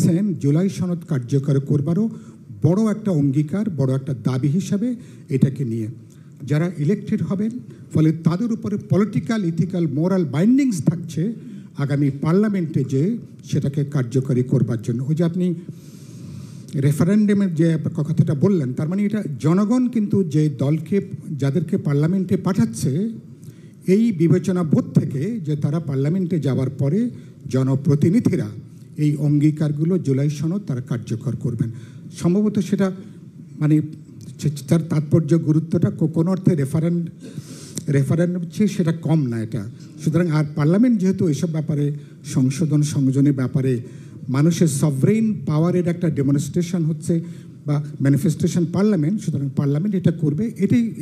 যাচ্ছেন জুলাই সনদ কার্যকর করবারও বড় একটা অঙ্গীকার, বড় একটা দাবি হিসাবে এটাকে নিয়ে যারা ইলেক্টেড হবেন, ফলে তাদের উপরে পলিটিক্যাল, ইথিক্যাল, মোরাল বাইন্ডিংস থাকছে আগামী পার্লামেন্টে যে সেটাকে কার্যকরী করবার জন্য। ওই যে আপনি রেফারেন্ডামের যে কথাটা বললেন, তার মানে এটা জনগণ কিন্তু যে দলকে, যাদেরকে পার্লামেন্টে পাঠাচ্ছে, এই বিবেচনা বোধ থেকে যে তারা পার্লামেন্টে যাওয়ার পরে জনপ্রতিনিধিরা এই অঙ্গীকারগুলো জুলাই সনদ তারা কার্যকর করবেন। সম্ভবত সেটা মানে তার তাৎপর্য, গুরুত্বটা কোনো অর্থে রেফারেন্ডাম চেয়ে সেটা কম না এটা। সুতরাং আর পার্লামেন্ট যেহেতু এসব ব্যাপারে সংযোজনের ব্যাপারে মানুষের সভরেইন পাওয়ারের একটা ডেমনস্ট্রেশন হচ্ছে বা ম্যানিফেস্টেশন পার্লামেন্ট, সুতরাং পার্লামেন্ট এটা করবে,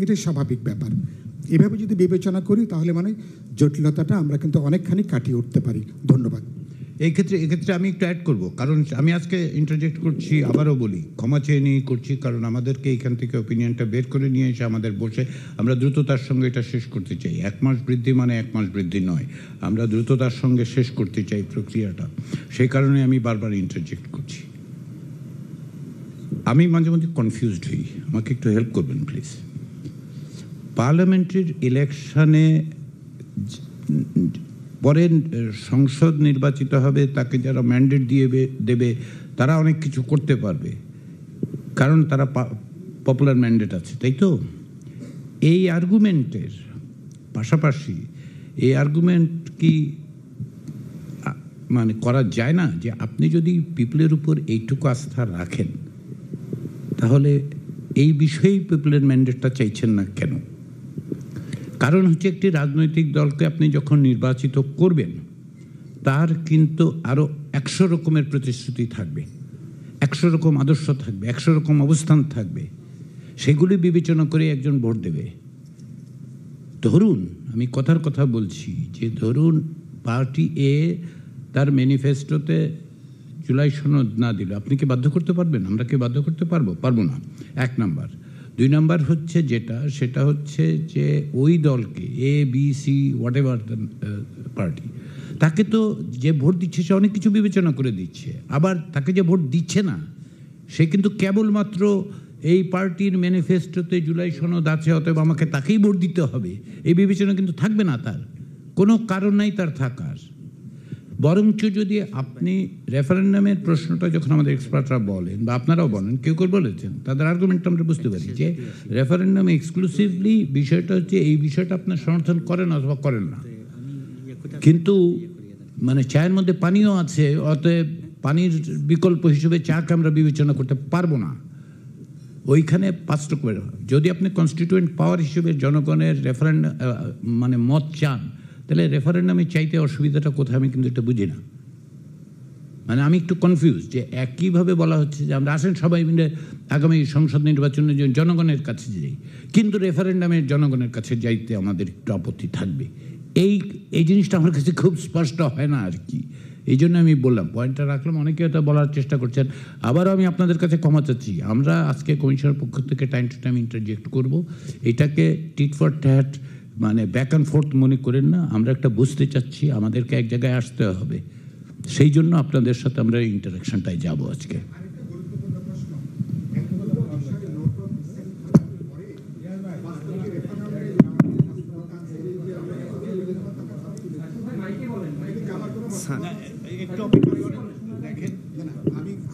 এটাই স্বাভাবিক ব্যাপার। এভাবে যদি বিবেচনা করি তাহলে মানে জটিলতাটা আমরা কিন্তু অনেকখানি কাটিয়ে উঠতে পারি। ধন্যবাদ। এক্ষেত্রে আমি একটু অ্যাড করব, কারণ আমি আজকে ইন্টারজেক্ট করছি, আবারও বলি ক্ষমা চেয়ে নিয়ে করছি, কারণ আমাদেরকে এখান থেকে ওপিনিয়নটা বের করে নিয়ে এসে আমাদের বসে আমরা দ্রুততার সঙ্গে এটা শেষ করতে চাই। 1 মাস বৃদ্ধি মানে 1 মাস বৃদ্ধি নয়, আমরা দ্রুততার সঙ্গে শেষ করতে চাই প্রক্রিয়াটা। সেই কারণে আমি বারবার ইন্টারজেক্ট করছি। আমি মাঝে মাঝে কনফিউজড হই, আমাকে একটু হেল্প করবেন প্লিজ। পার্লামেন্টের ইলেকশনে পরে সংসদ নির্বাচিত হবে, তাকে যারা ম্যান্ডেট দিয়ে দেবে তারা অনেক কিছু করতে পারবে, কারণ তারা পপুলার ম্যান্ডেট আছে, তাই তো? এই আর্গুমেন্টের পাশাপাশি এই আর্গুমেন্ট কি মানে করা যায় না যে আপনি যদি পিপলের উপর এইটুকু আস্থা রাখেন তাহলে এই বিষয়েই পিপলের ম্যান্ডেটটা চাইছেন না কেন? কারণ হচ্ছে একটি রাজনৈতিক দলকে আপনি যখন নির্বাচিত করবেন তার কিন্তু আরও 100 রকমের প্রতিশ্রুতি থাকবে, 100 রকম আদর্শ থাকবে, 100 রকম অবস্থান থাকবে, সেগুলি বিবেচনা করে একজন ভোট দেবে। ধরুন, আমি কথার কথা বলছি যে ধরুন পার্টি এ তার ম্যানিফেস্টোতে জুলাই সনদ না দিল, আপনি কি বাধ্য করতে পারবেন? আমরা কি বাধ্য করতে পারবো না। 1 নাম্বার। 2 নাম্বার হচ্ছে সেটা হচ্ছে যে ওই দলকে A B C whatever party, তাকে তো যে ভোট দিচ্ছে সে অনেক কিছু বিবেচনা করে দিচ্ছে, আবার তাকে যে ভোট দিচ্ছে না সে কিন্তু কেবলমাত্র এই পার্টির ম্যানিফেস্টোতে জুলাই সনদ আছে অতএব আমাকে তাকেই ভোট দিতে হবে, এই বিবেচনা কিন্তু থাকবে না, তার কোনো কারণ নাই তার থাকার। বরঞ্চ যদি আপনি রেফারেন্ডামের প্রশ্নটা যখন আমাদের এক্সপার্টরা বলেন বা আপনারাও বলেন, কেউ বলেছেন, তাদের আর্গুমেন্টটা আমরা বুঝতে পারি যে রেফারেন্ডামে এক্সক্লুসিভলি বিষয়টা হচ্ছে এই বিষয়টা আপনার সমর্থন করেন অথবা করেন না, কিন্তু মানে চায়ের মধ্যে পানিও আছে, অতএব পানির বিকল্প হিসেবে চাকে আমরা বিবেচনা করতে পারবো না। ওইখানে 5 রকমের, যদি আপনি কনস্টিটিউয়েন্ট পাওয়ার হিসেবে জনগণের মানে মত চান, তাহলে রেফারেন্ডামে চাইতে অসুবিধাটা কোথায় আমি কিন্তু এটা বুঝি না। মানে আমি একটু কনফিউজ যে একইভাবে বলা হচ্ছে যে আমরা আসেন সবাই মিলে আগামী সংসদ নির্বাচনের জন্য জনগণের কাছে যাই, কিন্তু রেফারেন্ডামের জনগণের কাছে যাইতে আমাদের একটু আপত্তি থাকবে। এই জিনিসটা আমার কাছে খুব স্পষ্ট হয় না আর কি। এই জন্য আমি বললাম, পয়েন্টটা রাখলাম, অনেকে এটা বলার চেষ্টা করছেন। আবারও আমি আপনাদের কাছে ক্ষমা চাচ্ছি, আমরা আজকে কমিশনের পক্ষ থেকে টাইম টু টাইম ইন্টারজেক্ট করব, এটাকে টিট ফর ট্যাট মানে ব্যাক অ্যান্ড ফোর্থ মনে করেন না। আমরা একটা বুঝতে চাচ্ছি, আমাদেরকে এক জায়গায় আসতে হবে, সেই জন্য আপনাদের সাথে আমরা ইন্টারাকশনটাই যাব আজকে।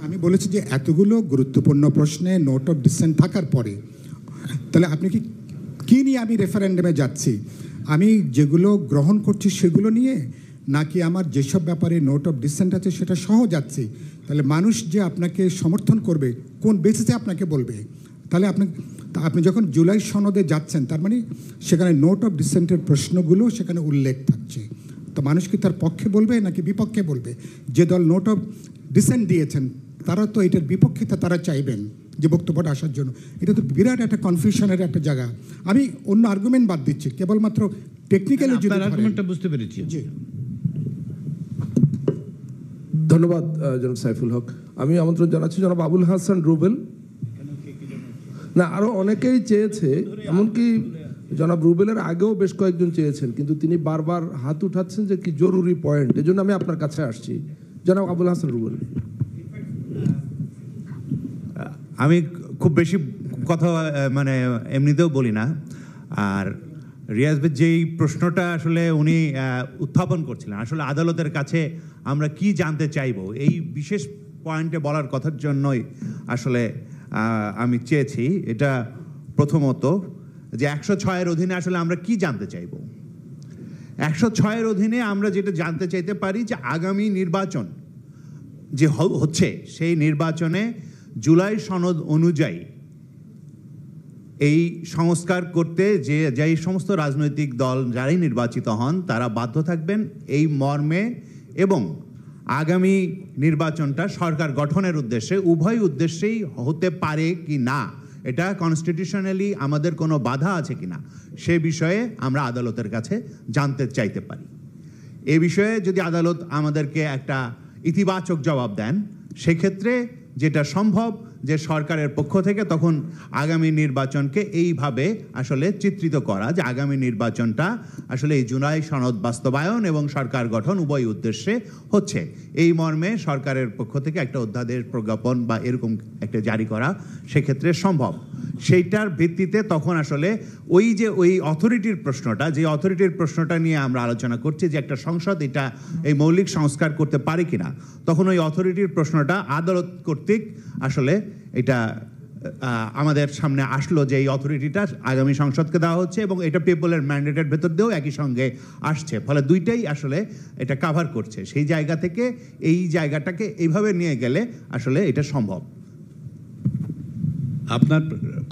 আমি বলেছি যে এতগুলো গুরুত্বপূর্ণ প্রশ্নে নোট অফ ডিসেন্ট থাকার পরে তাহলে আপনি কি নিয়ে আমি রেফারেন্ডামে যাচ্ছি, আমি যেগুলো গ্রহণ করছি সেগুলো নিয়ে, নাকি আমার যেসব ব্যাপারে নোট অফ ডিসেন্ট আছে সেটা সহ যাচ্ছি? তাহলে মানুষ যে আপনাকে সমর্থন করবে কোন বেসিসে আপনাকে বলবে? তাহলে আপনি যখন জুলাই সনদে যাচ্ছেন তার মানে সেখানে নোট অফ ডিসেন্টের প্রশ্নগুলো সেখানে উল্লেখ থাকছে, তো মানুষ কি তার পক্ষে বলবে নাকি বিপক্ষে বলবে? যে দল নোট অফ ডিসেন্ট দিয়েছেন তারা তো এটার বিপক্ষিতা তারা চাইবেন যে বক্তব্যটা আসার জন্য। এটা তো বিরাট একটা কনফিউশনের একটা জায়গা। আমি অন্য আর্গুমেন্ট বাদ দিচ্ছি, কেবলমাত্র টেকনিক্যালি যদি আর্গুমেন্টটা বুঝতে পেরেছি। জি, ধন্যবাদ জনাব সাইফুল হক। আমি আমন্ত্রণ জানাচ্ছি জনাব আবুল হাসান রুবেল। না, আরো অনেকেই চেয়েছে, এমনকি জনাব রুবেলের আগেও বেশ কয়েকজন চেয়েছেন, কিন্তু তিনি বারবার হাত উঠাচ্ছেন যে কি জরুরি পয়েন্ট, এজন্য আমি আপনার কাছে আসছি। জনাব আবুল হাসান রুবেল। আমি খুব বেশি কথা মানে এমনিতেও বলি না। আর রিয়াজ ভাই যেই প্রশ্নটা আসলে উনি উত্থাপন করছিলেন, আসলে আদালতের কাছে আমরা কি জানতে চাইবো, এই বিশেষ পয়েন্টে বলার কথার জন্যই আসলে আমি চেয়েছি। এটা প্রথমত যে 106-এর অধীনে আসলে আমরা কি জানতে চাইবো। 106-এর অধীনে আমরা যেটা জানতে চাইতে পারি যে আগামী নির্বাচন যে হচ্ছে, সেই নির্বাচনে জুলাই সনদ অনুযায়ী এই সংস্কার করতে যেই সমস্ত রাজনৈতিক দল যারাই নির্বাচিত হন তারা বাধ্য থাকবেন এই মর্মে, এবং আগামী নির্বাচনটা সরকার গঠনের উদ্দেশ্যে, উভয় উদ্দেশ্যেই হতে পারে কি না, এটা কনস্টিটিউশনালি আমাদের কোনো বাধা আছে কিনা সে বিষয়ে আমরা আদালতের কাছে জানতে চাইতে পারি। এ বিষয়ে যদি আদালত আমাদেরকে একটা ইতিবাচক জবাব দেন, সেক্ষেত্রে যেটা সম্ভব যে সরকারের পক্ষ থেকে তখন আগামী নির্বাচনকে এইভাবে আসলে চিত্রিত করা যে আগামী নির্বাচনটা আসলে এই জুলাই সনদ বাস্তবায়ন এবং সরকার গঠন উভয় উদ্দেশ্যে হচ্ছে, এই মর্মে সরকারের পক্ষ থেকে একটা অধ্যাদেশ প্রজ্ঞাপন বা এরকম একটা জারি করা সেক্ষেত্রে সম্ভব। সেইটার ভিত্তিতে তখন আসলে ওই অথরিটির প্রশ্নটা, যে অথরিটির প্রশ্নটা নিয়ে আমরা আলোচনা করছি যে একটা সংসদ এটা এই মৌলিক সংস্কার করতে পারে কিনা, তখন ওই অথরিটির প্রশ্নটা আদালত কর্তৃক আসলে এটা আমাদের সামনে আসলো যে এই অথরিটিটা আগামী সংসদকে দেওয়া হচ্ছে এবং এটা পিপলের ম্যান্ডেটের ভেতর দিয়েও একই সঙ্গে আসছে, ফলে দুইটাই আসলে এটা কাভার করছে। সেই জায়গা থেকে এই জায়গাটাকে এইভাবে নিয়ে গেলে আসলে এটা সম্ভব। আপনার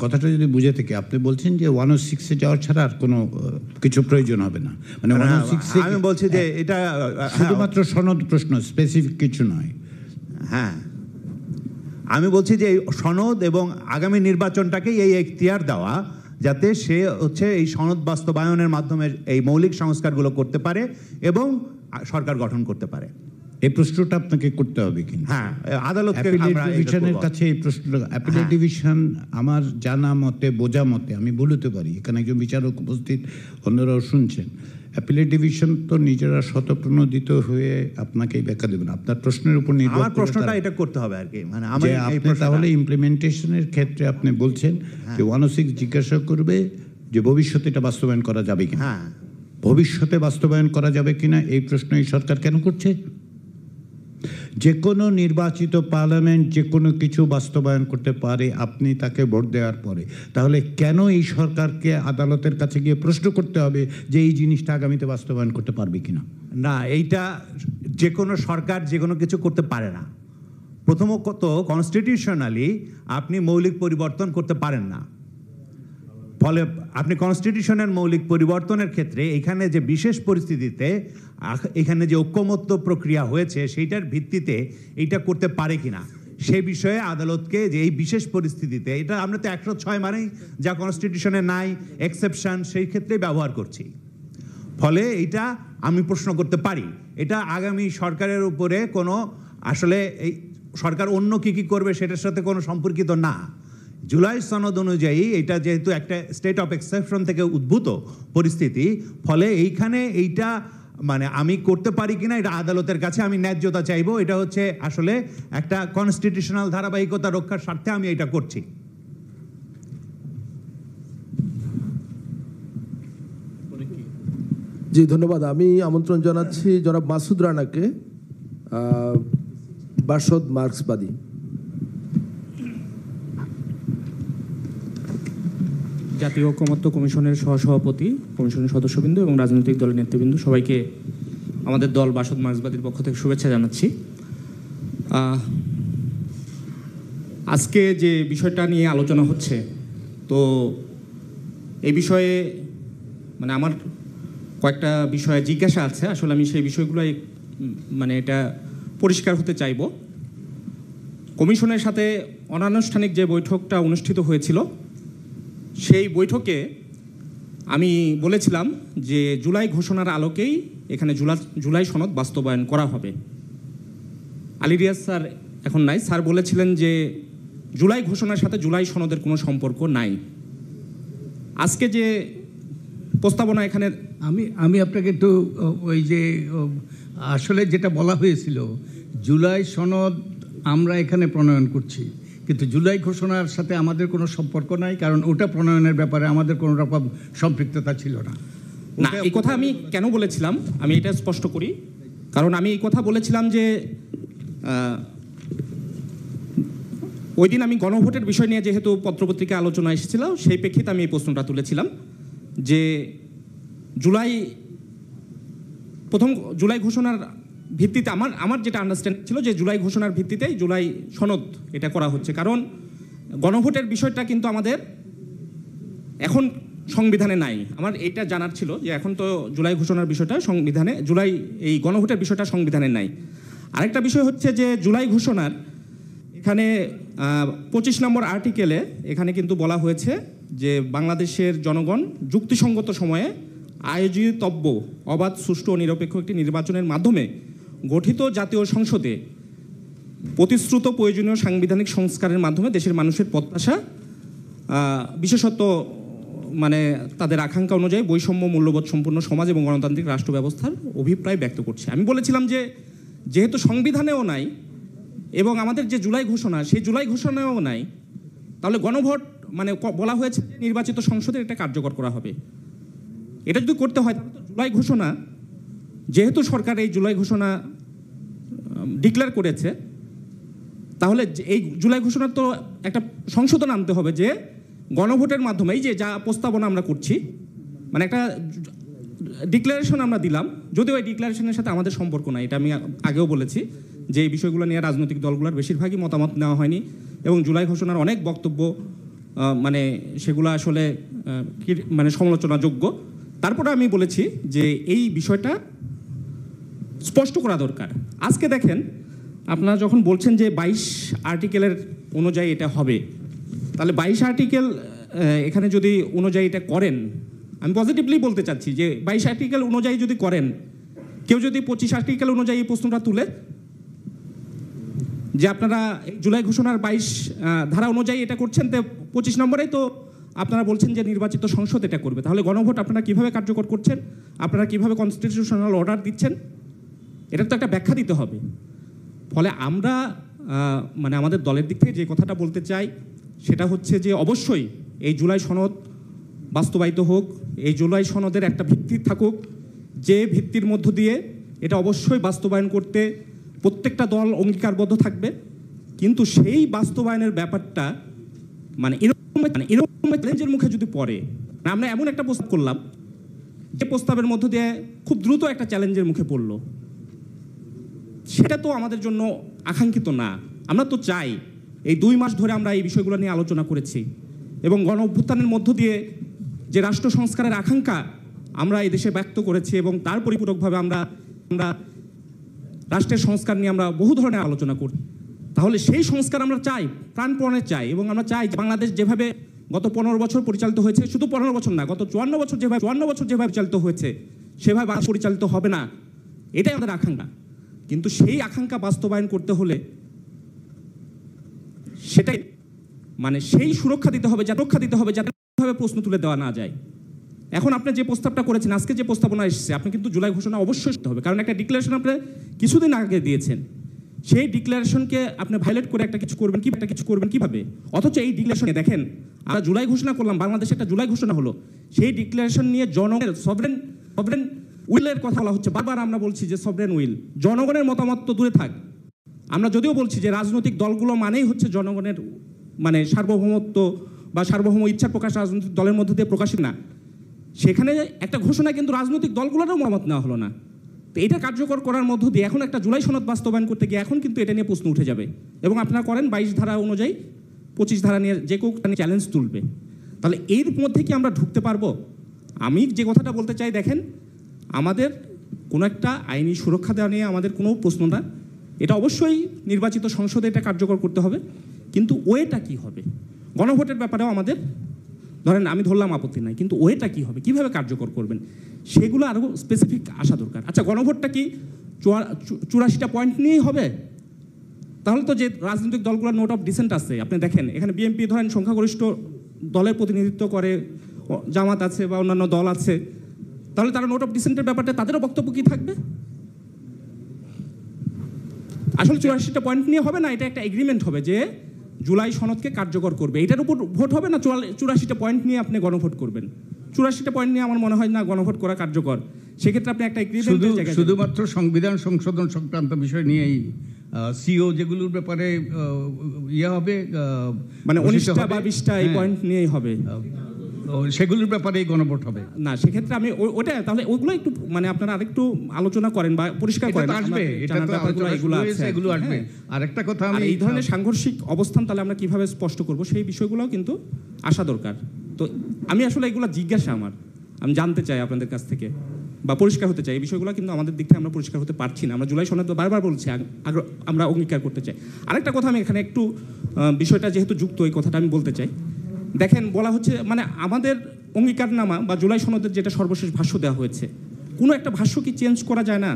কথাটা যদি বুঝে থেকে আপনি বলছেন যে 106-এ যাওয়ার ছাড়া আর কোনো কিছু প্রয়োজন হবে না, মানে 106-এ আমি বলছি যে এটা শুধুমাত্র সনদ প্রশ্ন, স্পেসিফিক কিছু নয়। হ্যাঁ, আমি বলছি যে এই সনদ এবং আগামী নির্বাচনটাকে এই এখতিয়ার দেওয়া যাতে সে হচ্ছে এই সনদ বাস্তবায়নের মাধ্যমে এই মৌলিক সংস্কারগুলো করতে পারে এবং সরকার গঠন করতে পারে। এই প্রশ্নটা আপনাকে করতে হবে কিনা? হ্যাঁ, আদালতকে আমরা ডিভিশনের কাছে এই প্রশ্নটা, অ্যাপিলেট ডিভিশন আমার জানা মতে, বোঝা মতে, আমি বলতে পারি, এখানে একজন বিচারক উপস্থিত, অন্যরাও শুনছেন, অ্যাপিলেট ডিভিশন তো নিজেরা স্বতঃপ্রণোদিত হয়ে আপনাকে ব্যাখ্যা দেবেন আপনার প্রশ্নের উপর নির্ভর করে। আমার প্রশ্নটা এটা করতে হবে আর কি, মানে আমি আপনি তাহলে ইমপ্লিমেন্টেশনের ক্ষেত্রে আপনি বলছেন যে 106 জিজ্ঞাসা করবে যে ভবিষ্যতে এটা বাস্তবায়ন করা যাবে কিনা। হ্যাঁ, ভবিষ্যতে বাস্তবায়ন করা যাবে কিনা এই প্রশ্ন এই সরকার কেন করছে? যে কোনো নির্বাচিত পার্লামেন্ট যে কোনো কিছু বাস্তবায়ন করতে পারে আপনি তাকে ভোট দেওয়ার পরে, তাহলে কেন এই সরকারকে আদালতের কাছে গিয়ে প্রশ্ন করতে হবে যে এই জিনিসটা আগামীতে বাস্তবায়ন করতে পারবে কিনা? না, এইটা যে কোনো সরকার যে কোনো কিছু করতে পারে না। প্রথমত কনস্টিটিউশনালি আপনি মৌলিক পরিবর্তন করতে পারেন না, ফলে আপনি কনস্টিটিউশনের মৌলিক পরিবর্তনের ক্ষেত্রে এখানে যে বিশেষ পরিস্থিতিতে এখানে যে ঐক্যমত্য প্রক্রিয়া হয়েছে সেইটার ভিত্তিতে এইটা করতে পারে কিনা সে বিষয়ে আদালতকে যে এই বিশেষ পরিস্থিতিতে, এটা আমরা তো 106 মানেই যা কনস্টিটিউশনে নাই এক্সেপশন, সেই ক্ষেত্রে ব্যবহার করছি, ফলে এইটা আমি প্রশ্ন করতে পারি। এটা আগামী সরকারের উপরে কোনো আসলে এই সরকার অন্য কি করবে সেটার সাথে কোনো সম্পর্কিত না। জুলাই সনদ অনুযায়ী এটা যেহেতু একটা স্টেট অফ এক্সেপশন থেকে উদ্ভূত পরিস্থিতি, ফলে এইখানে এইটা মানে আমি করতে পারি কিনা এটা আদালতের কাছে আমি ন্যায্যতা চাইবো। এটা হচ্ছে আসলে একটা কনস্টিটিউশনাল ধারাবাহিকতা রক্ষার স্বার্থে আমি এটা করছি। জি ধন্যবাদ। আমি আমন্ত্রণ জানাচ্ছি জনাব মাসুদ রানাকে, বাসদ মার্ক্সবাদী। জাতীয় ঐকমত্য কমিশনের সহসভাপতি, কমিশনের সদস্যবৃন্দ এবং রাজনৈতিক দলের নেতৃবৃন্দ, সবাইকে আমাদের দল বাসদ মার্ক্সবাদীর পক্ষ থেকে শুভেচ্ছা জানাচ্ছি। আজকে যে বিষয়টা নিয়ে আলোচনা হচ্ছে, তো এই বিষয়ে মানে আমার কয়েকটা বিষয়ে জিজ্ঞাসা আছে। আসলে আমি সেই বিষয়গুলো মানে এটা পরিষ্কার হতে চাইব। কমিশনের সাথে অনানুষ্ঠানিক যে বৈঠকটা অনুষ্ঠিত হয়েছিল, সেই বৈঠকে আমি বলেছিলাম যে জুলাই ঘোষণার আলোকেই এখানে জুলাই সনদ বাস্তবায়ন করা হবে। আলী রিয়াজ স্যার এখন নাই, স্যার বলেছিলেন যে জুলাই ঘোষণার সাথে জুলাই সনদের কোনো সম্পর্ক নাই। আজকে যে প্রস্তাবনা এখানে আমি আপনাকে একটু ওই যে আসলে যেটা বলা হয়েছিল জুলাই সনদ আমরা এখানে প্রণয়ন করছি, কিন্তু জুলাই ঘোষণার সাথে আমাদের কোনো সম্পর্ক নাই, কারণ ওটা প্রণয়নের ব্যাপারে আমাদের কোনো রকম সম্পৃক্ততা ছিল না। না, এই কথা আমি কেন বলেছিলাম আমি এটা স্পষ্ট করি, কারণ আমি এই কথা বলেছিলাম যে ওই দিন আমি গণভোটের বিষয় নিয়ে যেহেতু পত্রপত্রিকা আলোচনা এসেছিল, সেই প্রেক্ষিতে আমি এই প্রশ্নটা তুলেছিলাম যে প্রথম জুলাই ঘোষণার ভিত্তিতে আমার যেটা আন্ডারস্ট্যান্ড ছিল যে জুলাই ঘোষণার ভিত্তিতেই জুলাই সনদ এটা করা হচ্ছে, কারণ গণভোটের বিষয়টা কিন্তু আমাদের এখন সংবিধানে নাই। আমার এটা জানার ছিল যে এখন তো জুলাই ঘোষণার বিষয়টা সংবিধানে, এই গণভোটের বিষয়টা সংবিধানে নাই। আরেকটা বিষয় হচ্ছে যে জুলাই ঘোষণার এখানে 25 নম্বর আর্টিকেলে এখানে কিন্তু বলা হয়েছে যে বাংলাদেশের জনগণ যুক্তিসঙ্গত সময়ে আয়োজিতব্য অবাধ, সুষ্ঠু ও নিরপেক্ষ একটি নির্বাচনের মাধ্যমে গঠিত জাতীয় সংসদে প্রতিশ্রুত প্রয়োজনীয় সাংবিধানিক সংস্কারের মাধ্যমে দেশের মানুষের প্রত্যাশা, বিশেষত মানে তাদের আকাঙ্ক্ষা অনুযায়ী বৈষম্য মূল্যবোধ সম্পূর্ণ সমাজ এবং গণতান্ত্রিক রাষ্ট্র ব্যবস্থার অভিপ্রায় ব্যক্ত করছে। আমি বলেছিলাম যে যেহেতু সংবিধানেও নাই এবং আমাদের যে জুলাই ঘোষণা সেই জুলাই ঘোষণাও নাই, তাহলে গণভোট মানে বলা হয়েছে নির্বাচিত সংসদে এটা কার্যকর করা হবে। এটা যদি করতে হয় তাহলে তো জুলাই ঘোষণা, যেহেতু সরকার এই জুলাই ঘোষণা ডিক্লেয়ার করেছে, তাহলে এই জুলাই ঘোষণার তো একটা সংশোধন আনতে হবে যে গণভোটের মাধ্যমে এই যে যা প্রস্তাবনা আমরা করছি, মানে একটা ডিক্লারেশন আমরা দিলাম, যদিও এই ডিক্লারেশনের সাথে আমাদের সম্পর্ক নাই, এটা আমি আগেও বলেছি যে এই বিষয়গুলো নিয়ে রাজনৈতিক দলগুলোর বেশিরভাগই মতামত নেওয়া হয়নি এবং জুলাই ঘোষণার অনেক বক্তব্য মানে সেগুলো আসলে মানে সমালোচনাযোগ্য। তারপরে আমি বলেছি যে এই বিষয়টা স্পষ্ট করা দরকার। আজকে দেখেন আপনারা যখন বলছেন যে 22 আর্টিকেলের অনুযায়ী এটা হবে, তাহলে 22 আর্টিকেল এখানে যদি অনুযায়ী এটা করেন, আমি পজিটিভলি বলতে চাচ্ছি যে 22 আর্টিকেল অনুযায়ী যদি করেন, কেউ যদি 25 আর্টিকেল অনুযায়ী এই প্রশ্নটা তুলে যে আপনারা জুলাই ঘোষণার 22 ধারা অনুযায়ী এটা করছেন, তো 25 নম্বরেই তো আপনারা বলছেন যে নির্বাচিত সংসদ এটা করবে, তাহলে গণভোট আপনারা কিভাবে কার্যকর করছেন, আপনারা কিভাবে কনস্টিটিউশনাল অর্ডার দিচ্ছেন, এটা তো একটা ব্যাখ্যা দিতে হবে। ফলে আমরা মানে আমাদের দলের দিক থেকে যে কথাটা বলতে চাই সেটা হচ্ছে যে অবশ্যই এই জুলাই সনদ বাস্তবায়িত হোক, এই জুলাই সনদের একটা ভিত্তি থাকুক, যে ভিত্তির মধ্য দিয়ে এটা অবশ্যই বাস্তবায়ন করতে প্রত্যেকটা দল অঙ্গীকারবদ্ধ থাকবে। কিন্তু সেই বাস্তবায়নের ব্যাপারটা মানে এরকম চ্যালেঞ্জের মুখে যদি পড়ে, আমরা এমন একটা প্রস্তাব করলাম যে প্রস্তাবের মধ্য দিয়ে খুব দ্রুত একটা চ্যালেঞ্জের মুখে পড়লো, সেটা তো আমাদের জন্য আকাঙ্ক্ষিত না। আমরা তো চাই এই 2 মাস ধরে আমরা এই বিষয়গুলো নিয়ে আলোচনা করেছি এবং গণ অভ্যুত্থানের মধ্য দিয়ে যে রাষ্ট্র সংস্কারের আকাঙ্ক্ষা আমরা এই দেশে ব্যক্ত করেছি এবং তার পরিপূরকভাবে আমরা রাষ্ট্রের সংস্কার নিয়ে আমরা বহু ধরনের আলোচনা করি। তাহলে সেই সংস্কার আমরা চাই, প্রাণপণে চাই, এবং আমরা চাই যে বাংলাদেশ যেভাবে গত 15 বছর পরিচালিত হয়েছে, শুধু 15 বছর না, গত 54 বছর যেভাবে পরিচালিত হয়েছে সেভাবে পরিচালিত হবে না, এটাই আমাদের আকাঙ্ক্ষা। কিন্তু সেই আকাঙ্ক্ষা বাস্তবায়ন করতে হলে সেটাই মানে সেই সুরক্ষা দিতে হবে, যাতে প্রশ্ন তুলে দেওয়া না যায়। এখন আপনি যে প্রস্তাবটা করেছেন, আজকে যে প্রস্তাবনা এসেছে, আপনি কিন্তু জুলাই ঘোষণা অবশ্যই করতে হবে, কারণ একটা ডিক্লারেশন আপনি কিছুদিন আগে দিয়েছেন, সেই ডিক্লারেশনকে আপনি ভায়োলেট করে একটা কিছু করবেন কিভাবে? অথচ এই ডিক্লারেশনে দেখেন আমরা জুলাই ঘোষণা করলাম, বাংলাদেশে একটা জুলাই ঘোষণা হলো, সেই ডিক্লারেশন নিয়ে জনগণের সভরেন উইলের কথা বলা হচ্ছে। বারবার আমরা বলছি যে সভরেন উইল, জনগণের মতামত তো দূরে থাক, আমরা যদিও বলছি যে রাজনৈতিক দলগুলো মানেই হচ্ছে জনগণের মানে সার্বভৌমত্ব বা সার্বভৌম ইচ্ছা প্রকাশ রাজনৈতিক দলের মধ্যে দিয়ে প্রকাশিত না, সেখানে একটা ঘোষণা কিন্তু রাজনৈতিক দলগুলোরও মতামত নেওয়া হলো না। তো এটা কার্যকর করার মধ্য দিয়ে এখন একটা জুলাই সনদ বাস্তবায়ন করতে গিয়ে এখন কিন্তু এটা নিয়ে প্রশ্ন উঠে যাবে এবং আপনারা করেন 22 ধারা অনুযায়ী 25 ধারা নিয়ে যে কেউ চ্যালেঞ্জ তুলবে, তাহলে এর মধ্যে কি আমরা ঢুকতে পারবো? আমি যে কথাটা বলতে চাই, দেখেন আমাদের কোনো একটা আইনি সুরক্ষা দেওয়া নিয়ে আমাদের কোনো প্রশ্ন না, এটা অবশ্যই নির্বাচিত সংসদে এটা কার্যকর করতে হবে, কিন্তু ওয়েটা কি হবে? গণভোটের ব্যাপারেও আমাদের ধরেন আমি ধরলাম আপত্তি নাই, কিন্তু ওয়েটা কি হবে, কিভাবে কার্যকর করবেন, সেগুলো আরও স্পেসিফিক আসা দরকার। আচ্ছা, গণভোটটা কি 84টা পয়েন্ট নিয়েই হবে? তাহলে তো যে রাজনৈতিক দলগুলোর নোট অফ ডিসেন্ট আছে, আপনি দেখেন এখানে বিএনপি ধরেন সংখ্যাগরিষ্ঠ দলের প্রতিনিধিত্ব করে, জামাত আছে বা অন্যান্য দল আছে, তাহলে তারা নোট অফ ডিসেন্টের ব্যাপারটা তাদেরও বক্তব্য কি থাকবে? আসলে 84টা পয়েন্ট নিয়ে হবে না, এটা একটা এগ্রিমেন্ট হবে যে জুলাই সনদকে কার্যকর করবে। এটার উপর ভোট হবে না 84টা পয়েন্ট নিয়ে আপনি গণভোট করবেন। 84টা পয়েন্ট নিয়ে আমার মনে হয় না গণভোট করা কার্যকর। সেক্ষেত্রে আপনি একটা এগ্রিমেন্টের জায়গায় শুধুমাত্র সংবিধান সংশোধন সংক্রান্ত বিষয় নিয়েই সিও যেগুলোর ব্যাপারে ইয়ে হবে, মানে 19টা বা 20টা এই পয়েন্ট নিয়েই হবে, সেগুলোর ব্যাপারেই গণভোট হবে না। সেক্ষেত্রে আমি ওটা তাহলে ওইগুলো একটু মানে আপনারা আরেকটু আলোচনা করেন বা পরিষ্কার করেন। আসবে, এটা তো এগুলো আছে, এগুলো আসবে। আরেকটা কথা, আমি এই ধরনের সাংঘর্ষিক অবস্থান তাহলে আমরা কিভাবে স্পষ্ট করব সেই বিষয়গুলোও কিন্তু আসা দরকার। তো আমি আসলে এগুলো জিজ্ঞাসা আমি জানতে চাই আপনাদের কাছ থেকে বা পরিষ্কার হতে চাই। এই বিষয়গুলো কিন্তু আমাদের দিক থেকে আমরা পরিষ্কার হতে পারছি না। আমরা জুলাই সনদ বারবার বলছি, আমরা অঙ্গীকার করতে চাই। আরেকটা কথা আমি এখানে একটু বিষয়টা যেহেতু যুক্ত, এই কথাটা আমি বলতে চাই। দেখেন, বলা হচ্ছে মানে আমাদের অঙ্গীকারনামা বা জুলাই সনদের যেটা সর্বশেষ ভাষ্য দেওয়া হয়েছে, কোনো একটা ভাষ্য কি চেঞ্জ করা যায় না?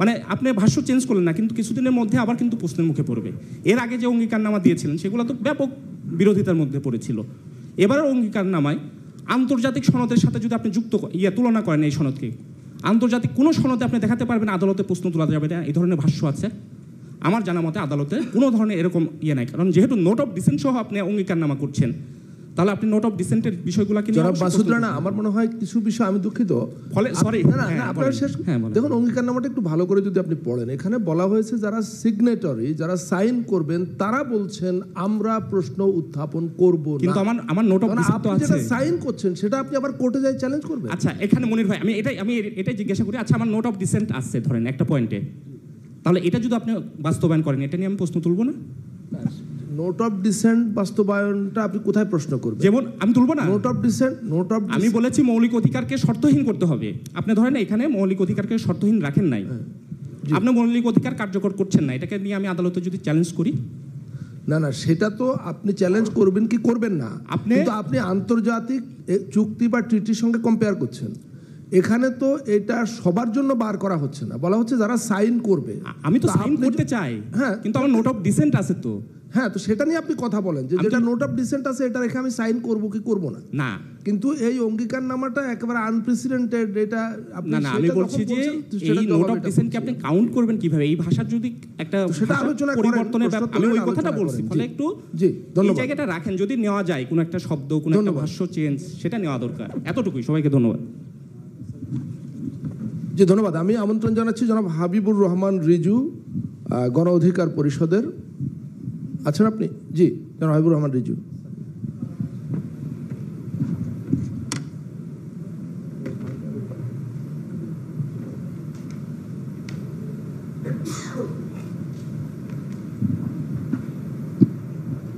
মানে আপনি ভাষ্য চেঞ্জ করলেন না, কিন্তু কিছুদিনের মধ্যে আবার কিন্তু প্রশ্নের মুখে পড়বে। এর আগে যে অঙ্গীকারনামা দিয়েছিলেন সেগুলো তো ব্যাপক বিরোধিতার মধ্যে পড়েছিল। এবারের অঙ্গীকারনামায় আন্তর্জাতিক সনদের সাথে যদি আপনি তুলনা করেন এই সনদকে, আন্তর্জাতিক কোনো সনদে আপনি দেখাতে পারবেন আদালতে প্রশ্ন তোলা যাবে না এই ধরনের ভাষ্য আছে? আমার জানা মতে আদালতে কোনো ধরনের এরকম নাই। কারণ যেহেতু নোট অফ ডিসেন্ট সহ আপনি অঙ্গীকারনামা করছেন, তাহলে আপনি নোট অফ ডিসেন্টের বিষয়গুলো কি জনাব মাসুদ রানা, আমার মনে হয় কিছু বিষয়, আমি দুঃখিত, ফলে সরি আপনারা শেষ দেখুন, অঙ্গীকারনামাটা একটু ভালো করে যদি আপনি পড়েন, এখানে বলা হয়েছে যারা সিগনেটরি, যারা সাইন করবেন, তারা বলছেন আমরা প্রশ্ন উত্থাপন করব না। কিন্তু আমার নোট অফ ডিসেন্ট তো আছে, যেটা সাইন করছেন সেটা আপনি আবার কোর্টে যাই চ্যালেঞ্জ করবেন। আচ্ছা, এখানে মনির ভাই, আমি এটাই জিজ্ঞাসা করি। আচ্ছা, আমার নোট অফ ডিসেন্ট আছে ধরেন একটা পয়েন্টে, তাহলে এটা যদি আপনি বাস্তবায়ন করেন, এটা নিয়ে আমি প্রশ্ন তুলব না? নোট অফ ডিসেন্ট বাস্তবায়নটা আপনি কোথায় প্রশ্ন করবেন? যেমন আমি তুলব না নোট অফ ডিসেন্ট, আমি বলেছি মৌলিক অধিকারকে শর্তহীন করতে হবে। আপনি ধরেন এখানে মৌলিক অধিকারকে শর্তহীন রাখেন নাই, আপনি মৌলিক অধিকার কার্যকর করছেন না, এটাকে নিয়ে আমি আদালতে যদি চ্যালেঞ্জ করি, না সেটা তো আপনি চ্যালেঞ্জ করবেন কি করবেন না, কিন্তু আপনি আন্তর্জাতিক চুক্তি বা ট্রিটির সঙ্গে কম্পেয়ার করছেন। এখানে তো এটা সবার জন্য বার করা হচ্ছে না, বলা হচ্ছে যারা সাইন করবে। আমি তো সাইন করতে চাই, হ্যাঁ, কিন্তু আমার নোট অফ ডিসেন্ট আছে তো। হ্যাঁ, তো সেটা নিয়ে আপনি কথা বলেন যে যেটা নোট অফ ডিসেন্ট আছে এটা রেখে আমি সাইন করব কি করব না। না, কিন্তু এই অঙ্গীকারনামাটা একেবারে আনপ্রেসিডেন্টেড, এটা আপনি না আমি বলছি যে এই নোট অফ ডিসেন্টকে আপনি কাউন্ট করবেন কিভাবে? এই ভাষার যদি একটা সেটা আলোচনা পরিবর্তনের আমি ওই কথাটা বলছি। ফলে একটু এই জায়গাটা রাখেন, যদি নেওয়া যায় কোনো একটা শব্দ, কোনো একটা ভাষ্য চেঞ্জ, সেটা নেওয়া দরকার। এতটুকুই, সবাইকে ধন্যবাদ। জি ধন্যবাদ। আমি আমন্ত্রণ জানাচ্ছি জনাব হাবিবুর রহমান রিজু, গণ অধিকার পরিষদের আছেন আপনি? জি, জনাব হাবিবুর রহমান রিজু।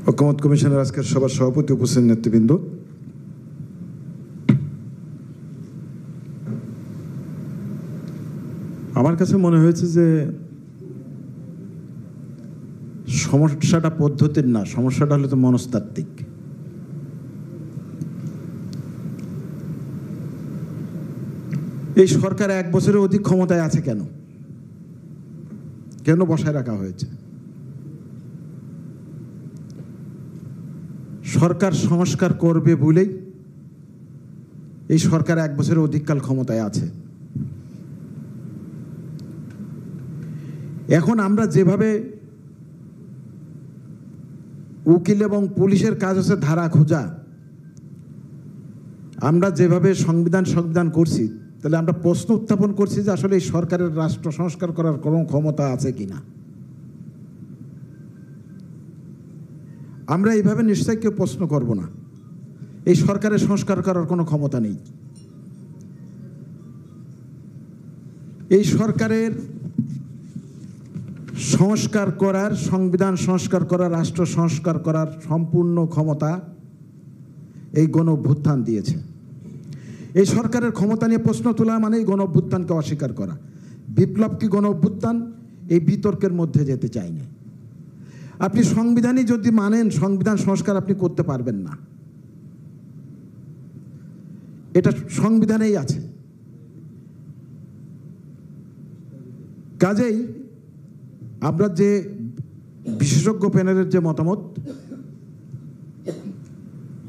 ঐকমত্য কমিশনের আজকের সভার সভাপতি, উপস্থিত নেতৃবৃন্দ, আমার কাছে মনে হয়েছে যে সমস্যাটা পদ্ধতির না, সমস্যাটা হলো তো মনস্তাত্ত্বিক। এই সরকার 1 বছরের অধিক ক্ষমতায় আছে কেন? কেন বসায় রাখা হয়েছে? সরকার সংস্কার করবে বলেই এই সরকার 1 বছরের অধিককাল ক্ষমতায় আছে। এখন আমরা যেভাবে উকিল এবং পুলিশের কাজ হচ্ছে ধারা খোঁজা, আমরা যেভাবে সংবিধান করছি, তাহলে আমরা প্রশ্ন উত্থাপন করছি যে আসলে এই সরকারের রাষ্ট্র সংস্কার করার কোনো ক্ষমতা আছে কিনা। আমরা এইভাবে নিশ্চয়ই কেউ প্রশ্ন করব না, এই সরকারের সংস্কার করার কোনো ক্ষমতা নেই। এই সরকারের সংস্কার করার, সংবিধান সংস্কার করার, রাষ্ট্র সংস্কার করার সম্পূর্ণ ক্ষমতা এই গণ অভ্যুত্থান দিয়েছে। এই সরকারের ক্ষমতা নিয়ে প্রশ্ন তোলা মানে এই গণ অভ্যুত্থানকে অস্বীকার করা। বিপ্লব কি গণ অভ্যুত্থান, এই বিতর্কের মধ্যে যেতে চাই না। আপনি সংবিধানই যদি মানেন, সংবিধান সংস্কার আপনি করতে পারবেন না, এটা সংবিধানেই আছে। কাজেই আমরা যে বিশেষজ্ঞ প্যানেলের যে মতামত,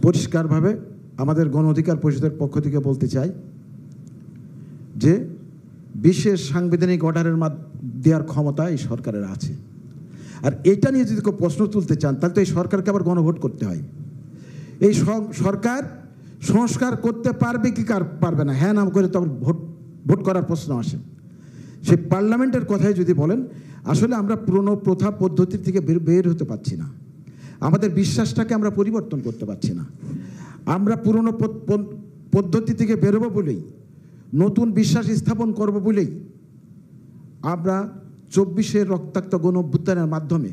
পরিষ্কারভাবে আমাদের গণ অধিকার পরিষদের পক্ষ থেকে বলতে চাই যে বিশেষ সাংবিধানিক অর্ডারের দেওয়ার ক্ষমতা এই সরকারের আছে। আর এটা নিয়ে যদি কেউ প্রশ্ন তুলতে চান তাহলে তো এই সরকারকে আবার গণভোট করতে হয়। এই সরকার সংস্কার করতে পারবে কি পারবে না, হ্যাঁ নাম করে তখন ভোট করার প্রশ্ন আসে। সেই পার্লামেন্টের কথাই যদি বলেন, আসলে আমরা পুরনো প্রথা পদ্ধতি থেকে বের হতে পারছি না, আমাদের বিশ্বাসটাকে আমরা পরিবর্তন করতে পারছি না। আমরা পুরনো পদ্ধতি থেকে বেরোবো বলেই, নতুন বিশ্বাস স্থাপন করব বলেই আমরা 24-এর রক্তাক্ত গণ অভ্যুত্থানের মাধ্যমে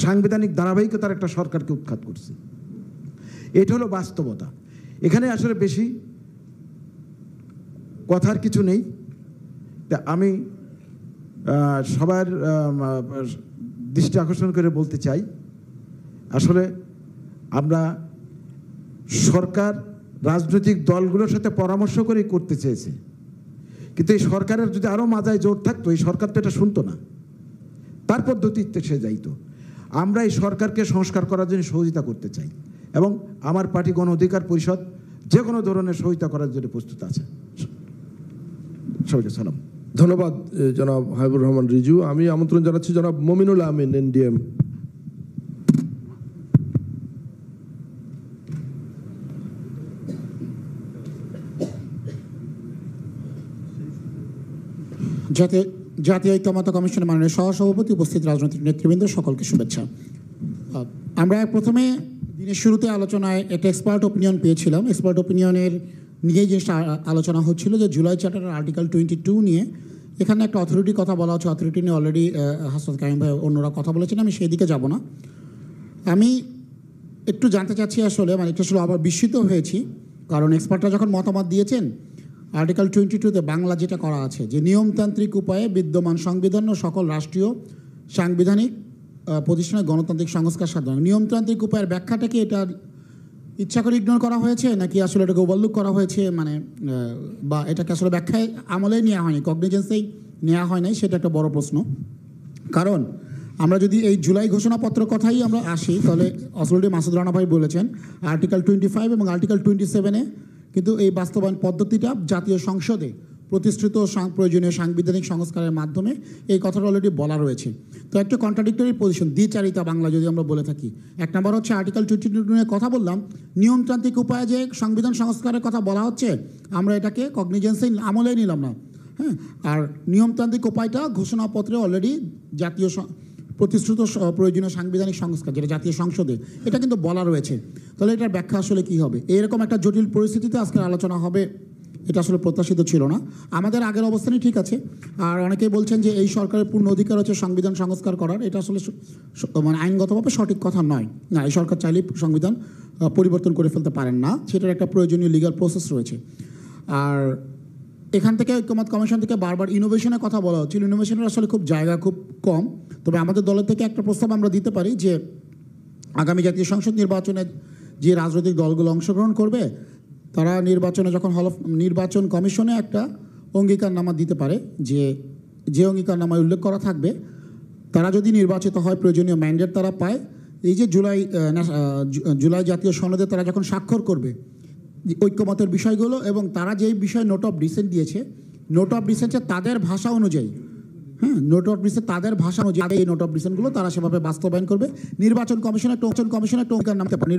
সাংবিধানিক ধারাবাহিকতার একটা সরকারকে উৎখাত করছি। এটা হলো বাস্তবতা। এখানে আসলে বেশি কথার কিছু নেই। তা আমি সবার দৃষ্টি আকর্ষণ করে বলতে চাই, আসলে আমরা সরকার রাজনৈতিক দলগুলোর সাথে পরামর্শ করেই করতে চেয়েছে, কিন্তু এই সরকারের যদি আরও মাথায় জোর থাকতো, এই সরকার তো এটা শুনতো না, তার পদ্ধতিতে সে যাইতো। আমরা এই সরকারকে সংস্কার করার জন্য সহযোগিতা করতে চাই, এবং আমার পার্টি গণ অধিকার পরিষদ যে কোনো ধরনের সহযোগিতা করার জন্য প্রস্তুত আছে। সবাইকে সালাম। ধন্যবাদ জনাব হাবিবুর রহমান রিজু। আমি আমন্ত্রণ জানাচ্ছি জনাব মমিনুল আমিন, এনডিএম। জাতীয় ঐক্যমত্য কমিশনের মাননীয় সহসভাপতি, উপস্থিত রাজনৈতিক নেতৃবৃন্দ, সকলকে শুভেচ্ছা। আমরা প্রথমে দিনের শুরুতে আলোচনায় একটা এক্সপার্ট ওপিনিয়ন পেয়েছিলাম। এক্সপার্ট ওপিনিয়নের নিয়েই জিনিসটা আলোচনা হচ্ছিল যে জুলাই চার্টারের আর্টিকেল 22 নিয়ে এখানে একটা অথরিটির কথা বলা হচ্ছে। অথরিটি নিয়ে অলরেডি হাসনাত কাইম ভাই অন্যরা কথা বলেছেন, আমি সেই দিকে যাব না। আমি একটু জানতে চাচ্ছি আসলে, মানে একটু আসলে আবার বিস্মিত হয়েছি, কারণ এক্সপার্টরা যখন মতামত দিয়েছেন আর্টিকেল 22-তে বাংলা যেটা করা আছে যে নিয়মতান্ত্রিক উপায়ে বিদ্যমান সংবিধান ও সকল রাষ্ট্রীয় সাংবিধানিক প্রতিষ্ঠানের গণতান্ত্রিক সংস্কার সাধন। নিয়মতান্ত্রিক উপায়ের ব্যাখ্যাটা কি এটা ইচ্ছা করে ইগনোর করা হয়েছে, নাকি আসলে এটাকে ওভারলুক করা হয়েছে, মানে বা এটাকে আসলে ব্যাখ্যায় আমলেই নেওয়া হয়নি, কগনিজেন্সেই নেওয়া হয় নাই, সেটা একটা বড় প্রশ্ন। কারণ আমরা যদি এই জুলাই ঘোষণাপত্র কথাই আমরা আসি, তাহলে অলরেডি মাসুদ রানা ভাই বলেছেন আর্টিকেল 25 এবং আর্টিকেল 27-এ কিন্তু এই বাস্তবায়ন পদ্ধতিটা জাতীয় সংসদে প্রতিষ্ঠিত প্রয়োজনীয় সাংবিধানিক সংস্কারের মাধ্যমে এই কথাটা অলরেডি বলা রয়েছে। তো একটা কন্ট্রাডিক্টরি পজিশন, দ্বিচারিতা বাংলা যদি আমরা বলে থাকি। এক নম্বর হচ্ছে আর্টিকেল 22 নিয়ে কথা বললাম, নিয়মতান্ত্রিক উপায়ে যে সংবিধান সংস্কারের কথা বলা হচ্ছে আমরা এটাকে কগনিজেন্সে আমলেই নিলাম না। হ্যাঁ, আর নিয়মতান্ত্রিক উপায়টা ঘোষণাপত্রে অলরেডি জাতীয় প্রতিশ্রুত প্রয়োজনীয় সাংবিধানিক সংস্কার, যেটা জাতীয় সংসদে, এটা কিন্তু বলা রয়েছে। তাহলে এটার ব্যাখ্যা আসলে কী হবে? এরকম একটা জটিল পরিস্থিতিতে আজকের আলোচনা হবে, এটা আসলে প্রত্যাশিত ছিল না। আমাদের আগের অবস্থানই ঠিক আছে। আর অনেকেই বলছেন যে এই সরকারের পূর্ণ অধিকার হচ্ছে সংবিধান সংস্কার করার, এটা আসলে মানে আইনগতভাবে সঠিক কথা নয়। না, এই সরকার চাইলেই সংবিধান পরিবর্তন করে ফেলতে পারেন না, সেটার একটা প্রয়োজনীয় লিগ্যাল প্রসেস রয়েছে। আর এখান থেকে ঐক্যমত্য কমিশন থেকে বারবার ইনোভেশনের কথা বলা হচ্ছিল। ইনোভেশনের আসলে খুব জায়গা খুব কম। তবে আমাদের দলের থেকে একটা প্রস্তাব আমরা দিতে পারি যে আগামী জাতীয় সংসদ নির্বাচনে যে রাজনৈতিক দলগুলো অংশগ্রহণ করবে তারা নির্বাচনে যখন নির্বাচন কমিশনে একটা অঙ্গীকারনামা দিতে পারে, যে অঙ্গীকারনামায় উল্লেখ করা থাকবে তারা যদি নির্বাচিত হয় প্রয়োজনীয় ম্যান্ডেট তারা পায়। এই যে জুলাই জাতীয় সনদে তারা যখন স্বাক্ষর করবে ঐক্যমতের বিষয়গুলো, এবং তারা যেই বিষয়ে নোট অফ ডিসেন্ট দিয়েছে, নোট অফ ডিসেন্টে তাদের ভাষা অনুযায়ী, হ্যাঁ, নোট অফ ডিসেন্ট তাদের ভাষা অনুযায়ী এই নোট অফ ডিসেন্টগুলো তারা সেভাবে বাস্তবায়ন করবে। নির্বাচন কমিশন একটা অঙ্গীকার নামতে পারে,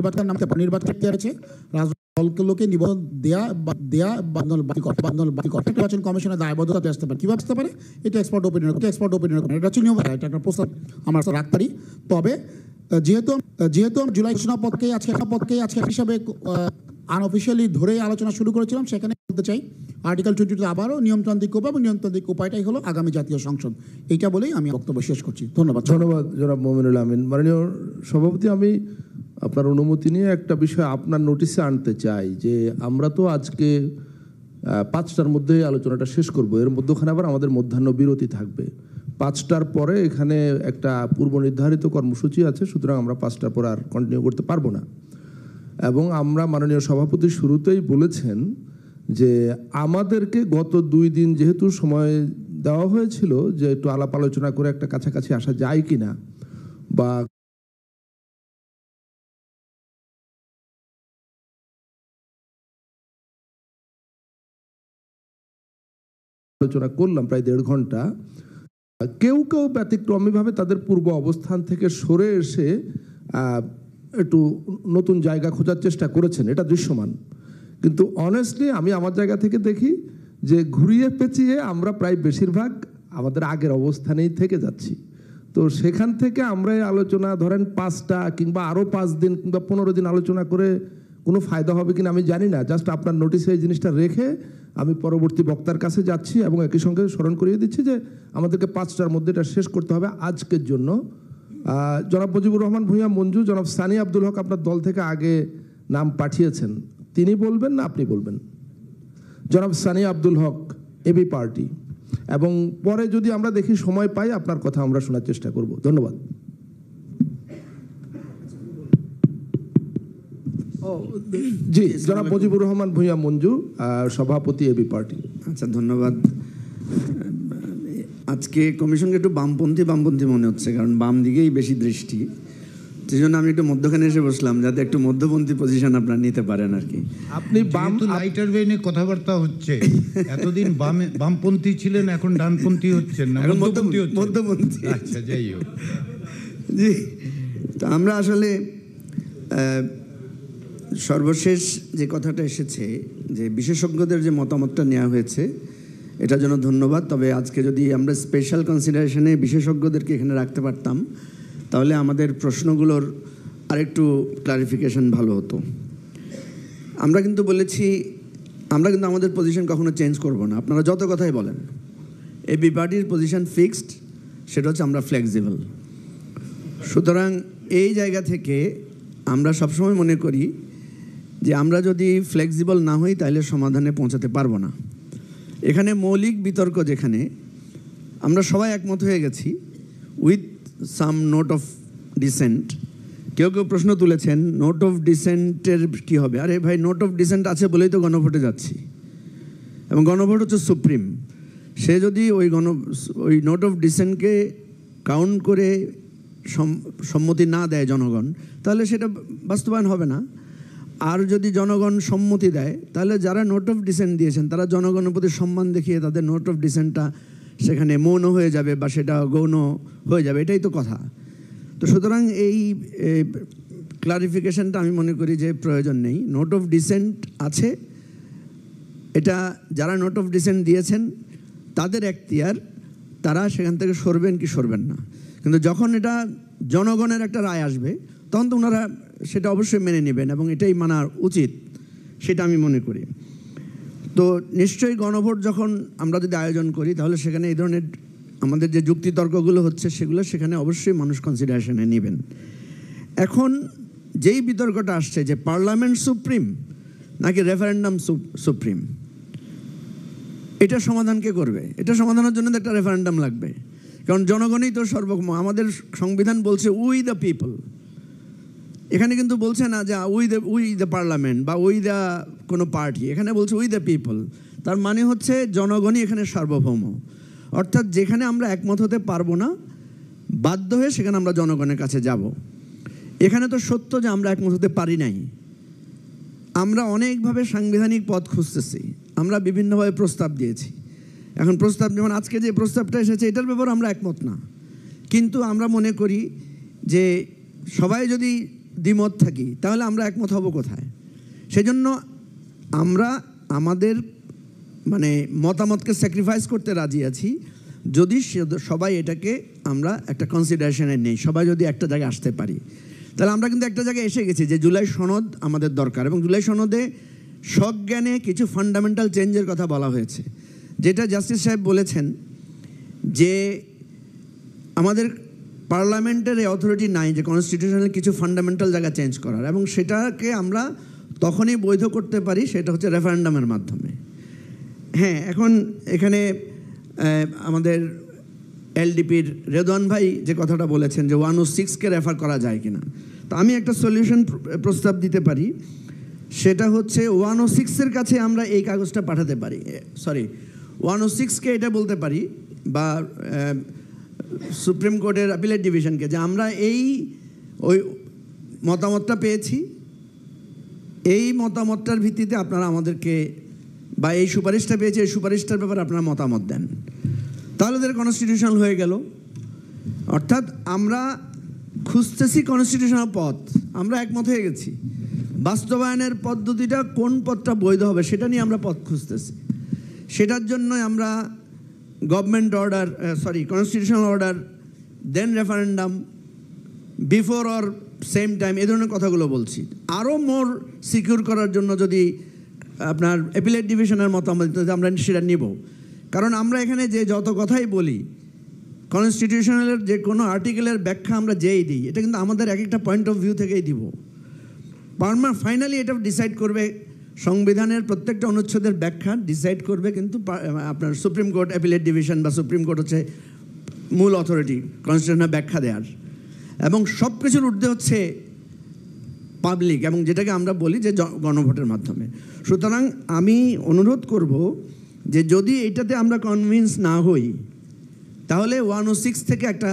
নির্বাচন আছে দলগুলোকে নিবন্ধন নির্বাচন কমিশনের দায়বদ্ধতা আসতে পারে। কীভাবে আসতে পারে? এটা এক্সপার্ট ওপিনিয়ন, এটা হচ্ছে নিয়ম, এটা একটা প্রস্তাব আমরা রাখতে পারি। তবে যেহেতু জুলাই ঘোষণাপত্রকেই আজকে হিসাবে আনঅফিসিয়ালি ধরেই আলোচনা শুরু করেছিলাম, সেখানে বলতে চাই আর্টিকেল 22 আবারও নিয়মতান্ত্রিক উপায় এবং নিয়মতান্ত্রিক উপায়টাই হলো আগামী জাতীয় সংসদ। এইটা বলেই আমি বক্তব্য শেষ করছি। ধন্যবাদ জনাব মমিনুল আমিন। মাননীয় সভাপতি, আমি আপনার অনুমতি নিয়ে একটা বিষয় আপনার নোটিশে আনতে চাই যে আমরা তো আজকে 5টার মধ্যে আলোচনাটা শেষ করব, এর মধ্যখানে আবার আমাদের মধ্যাহ্ন বিরতি থাকবে। 5টার পরে এখানে একটা পূর্ব নির্ধারিত কর্মসূচি আছে, সুতরাং আমরা 5টার পর আর কন্টিনিউ করতে পারবো না। এবং আমরা মাননীয় সভাপতি শুরুতেই বলেছেন যে আমাদেরকে গত 2 দিন যেহেতু সময় দেওয়া হয়েছিল যে একটু আলাপ আলোচনা করে একটা কাছাকাছি আসা যায় কিনা বা আলোচনা করলাম প্রায় 1.5 ঘন্টা। কেউ কেউ ব্যতিক্রমীভাবে তাদের পূর্ব অবস্থান থেকে সরে এসে একটু নতুন জায়গা খোঁজার চেষ্টা করেছেন, এটা দৃশ্যমান। কিন্তু অনেস্টলি আমি আমার জায়গা থেকে দেখি যে ঘুরিয়ে পেঁচিয়ে আমরা প্রায় বেশিরভাগ আমাদের আগের অবস্থানেই থেকে যাচ্ছি। তো সেখান থেকে আমরা এই আলোচনা ধরেন 5টা কিংবা আরও 5 দিন কিংবা 15 দিন আলোচনা করে কোনো ফায়দা হবে কিনা আমি জানি না। জাস্ট আপনার নোটিসে এই জিনিসটা রেখে আমি পরবর্তী বক্তার কাছে যাচ্ছি এবং একই সঙ্গে স্মরণ করিয়ে দিচ্ছি যে আমাদেরকে 5টার মধ্যে এটা শেষ করতে হবে আজকের জন্য। জনাব মুজিবুর রহমান ভূঁইয়া মঞ্জু, জনাব সানি আব্দুল হক আপনার দল থেকে আগে নাম পাঠিয়েছেন, তিনি বলবেন না আপনি বলবেন? জনাব সানি আব্দুল হক, এবি পার্টি, এবং পরে যদি আমরা দেখি সময় পাই আপনার কথা আমরা শোনার চেষ্টা করব। ধন্যবাদ। জি, জনাব মুজিবুর রহমান ভূঁইয়া মঞ্জু, সভাপতি এবি পার্টি। আচ্ছা, ধন্যবাদ। আজকে কমিশনকে একটু বামপন্থী মনে হচ্ছে, কারণ বাম দিকেই বেশি দৃষ্টি। সেই জন্য আমি একটু মধ্যখানে এসে বসলাম, যাতে একটু মধ্যপন্থী পজিশন আপনারা নিতে পারেন আর কি। আপনি বাম লাইটার ওয়েনে কথাবার্তা হচ্ছে, এতদিন বামপন্থী ছিলেন, এখন ডানপন্থী হচ্ছেন না, মধ্যপন্থী। আচ্ছা, যাই হোক। জি, তো আমরা আসলে সর্বশেষ যে কথাটা এসেছে যে বিশেষজ্ঞদের যে মতামতটা নেওয়া হয়েছে, এটার জন্য ধন্যবাদ। তবে আজকে যদি আমরা স্পেশাল কনসিডারেশনে বিশেষজ্ঞদেরকে এখানে রাখতে পারতাম, তাহলে আমাদের প্রশ্নগুলোর আরেকটু ক্লারিফিকেশন ভালো হতো। আমরা কিন্তু বলেছি, আমরা কিন্তু আমাদের পজিশন কখনো চেঞ্জ করব না, আপনারা যত কথাই বলেন। এবি পার্টির পজিশন ফিক্সড, সেটা হচ্ছে আমরা ফ্লেক্সিবল। সুতরাং এই জায়গা থেকে আমরা সবসময় মনে করি যে আমরা যদি ফ্লেক্সিবল না হই তাহলে সমাধানে পৌঁছাতে পারবো না। এখানে মৌলিক বিতর্ক, যেখানে আমরা সবাই একমত হয়ে গেছি with some note of dissent. কেউ কেউ প্রশ্ন তুলেছেন নোট অফ ডিসেন্টের কী হবে? আরে ভাই, নোট অফ ডিসেন্ট আছে বলেই তো গণভোটে যাচ্ছি, এবং গণভোট হচ্ছে সুপ্রিম। সে যদি ওই নোট অফ ডিসেন্টকে কাউন্ট করে সম্মতি না দেয় জনগণ, তাহলে সেটা বাস্তবায়ন হবে না। আর যদি জনগণ সম্মতি দেয়, তাহলে যারা নোট অফ ডিসেন্ট দিয়েছেন তারা জনগণের প্রতি সম্মান দেখিয়ে তাদের নোট অফ ডিসেন্টটা সেখানে মৌন হয়ে যাবে বা সেটা গৌণ হয়ে যাবে, এটাই তো কথা। তো সুতরাং এই ক্লারিফিকেশনটা আমি মনে করি যে প্রয়োজন নেই। নোট অফ ডিসেন্ট আছে, এটা যারা নোট অফ ডিসেন্ট দিয়েছেন তাদের এখতিয়ার, তারা সেখান থেকে সরবেন কি সরবেন না। কিন্তু যখন এটা জনগণের একটা রায় আসবে, তখন তো ওনারা সেটা অবশ্যই মেনে নেবেন এবং এটাই মানা উচিত, সেটা আমি মনে করি। তো নিশ্চয়ই গণভোট যখন আমরা যদি আয়োজন করি, তাহলে সেখানে এই ধরনের আমাদের যে যুক্তিতর্কগুলো হচ্ছে সেগুলো সেখানে অবশ্যই মানুষ কনসিডারেশনে নেবেন। এখন যেই বিতর্কটা আসছে যে পার্লামেন্ট সুপ্রিম নাকি রেফারেন্ডাম সুপ্রিম, এটা সমাধান কে করবে? এটা সমাধানের জন্য তো একটা রেফারেন্ডাম লাগবে, কারণ জনগণই তো সর্বক্ষম। আমাদের সংবিধান বলছে উই দ্য পিপল, এখানে কিন্তু বলছে না যে উই দ্য পার্লামেন্ট বা উই দ্য কোনো পার্টি, এখানে বলছে উই দ্য পিপল। তার মানে হচ্ছে জনগণই এখানে সার্বভৌম। অর্থাৎ যেখানে আমরা একমত হতে পারবো না, বাধ্য হয়ে সেখানে আমরা জনগণের কাছে যাব। এখানে তো সত্য যে আমরা একমত হতে পারি নাই, আমরা অনেকভাবে সাংবিধানিক পথ খুঁজতেছি, আমরা বিভিন্নভাবে প্রস্তাব দিয়েছি। এখন প্রস্তাব, যেমন আজকে যে প্রস্তাবটা এসেছে, এটার ব্যাপারে আমরা একমত না, কিন্তু আমরা মনে করি যে সবাই যদি দ্বিমত থাকি তাহলে আমরা একমত হব কোথায়? সেজন্য আমরা আমাদের মতামতকে স্যাক্রিফাইস করতে রাজি আছি যদি সবাই এটাকে আমরা একটা কনসিডারেশনে নেই, সবাই যদি একটা জায়গায় আসতে পারি। তাহলে আমরা কিন্তু একটা জায়গায় এসে গেছি যে জুলাই সনদ আমাদের দরকার, এবং জুলাই সনদে সজ্ঞানে কিছু ফান্ডামেন্টাল চেঞ্জের কথা বলা হয়েছে, যেটা জাস্টিস সাহেব বলেছেন যে আমাদের পার্লামেন্টের এই অথরিটি নাই যে কনস্টিটিউশনাল কিছু ফান্ডামেন্টাল জায়গা চেঞ্জ করার, এবং সেটাকে আমরা তখনই বৈধ করতে পারি, সেটা হচ্ছে রেফারেন্ডামের মাধ্যমে। হ্যাঁ, এখন এখানে আমাদের এলডিপির রেদওয়ান ভাই যে কথাটা বলেছেন যে 106কে রেফার করা যায় কিনা, তো আমি একটা সলিউশন প্রস্তাব দিতে পারি। সেটা হচ্ছে 106-এর কাছে আমরা এই কাগজটা পাঠাতে পারি, 106কে এটা বলতে পারি, বা সুপ্রিম কোর্টের অ্যাপিলেট ডিভিশনকে, যে আমরা ওই মতামতটা পেয়েছি, এই মতামতটার ভিত্তিতে আপনারা আমাদেরকে, বা এই সুপারিশটা পেয়েছি, এই সুপারিশটার ব্যাপারে আপনারা মতামত দেন। তাহলে তাদের কনস্টিটিউশনাল হয়ে গেল। অর্থাৎ আমরা খুঁজতেছি কনস্টিটিউশনাল পথ, আমরা একমত হয়ে গেছি। বাস্তবায়নের পদ্ধতিটা কোন পথটা বৈধ হবে সেটা নিয়ে আমরা পথ খুঁজতেছি। সেটার জন্য আমরা government order, constitutional order, then referendum, before or same time, এই ধরনের কথাগুলো বলছি। আরও মোর সিকিউর করার জন্য যদি আপনার অ্যাপিলেট ডিভিশনের মতামত আমরা সেটা নিব। কারণ আমরা এখানে যে যত কথাই বলি, কনস্টিটিউশনালের যে কোনো আর্টিকেলের ব্যাখ্যা আমরা যেই দিই, এটা কিন্তু আমাদের এক একটা পয়েন্ট অফ ভিউ থেকেই দিব। ফাইনালি এটা ডিসাইড করবে সংবিধানের প্রত্যেকটা অনুচ্ছেদের ব্যাখ্যা ডিসাইড করবে কিন্তু আপনার সুপ্রিম কোর্ট, অ্যাপিলেট ডিভিশন বা সুপ্রিম কোর্ট হচ্ছে মূল অথরিটি কনস্টিটিউশনের ব্যাখ্যা দেওয়ার। এবং সব কিছুর ঊর্ধ্বে হচ্ছে পাবলিক, এবং যেটাকে আমরা বলি যে গণভোটের মাধ্যমে। সুতরাং আমি অনুরোধ করব যে যদি এটাতে আমরা কনভিন্স না হই, তাহলে 106 থেকে একটা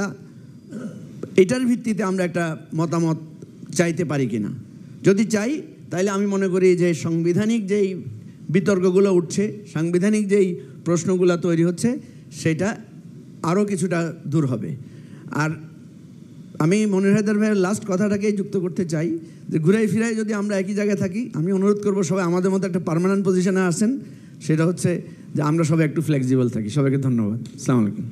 এটার ভিত্তিতে আমরা একটা মতামত চাইতে পারি কিনা। যদি চাই তাহলে আমি মনে করি যে সাংবিধানিক যেই বিতর্কগুলো উঠছে, সাংবিধানিক যেই প্রশ্নগুলো তৈরি হচ্ছে, সেটা আরও কিছুটা দূর হবে। আর আমি মনির হায়দার ভাইয়ের লাস্ট কথাটাকেই যুক্ত করতে চাই যে ঘুরাই ফিরাই যদি আমরা একই জায়গায় থাকি, আমি অনুরোধ করব সবাই আমাদের মতো একটা পার্মানেন্ট পজিশনে আসেন। সেটা হচ্ছে যে আমরা সবাই একটু ফ্লেক্সিবল থাকি। সবাইকে ধন্যবাদ। আসসালামু আলাইকুম।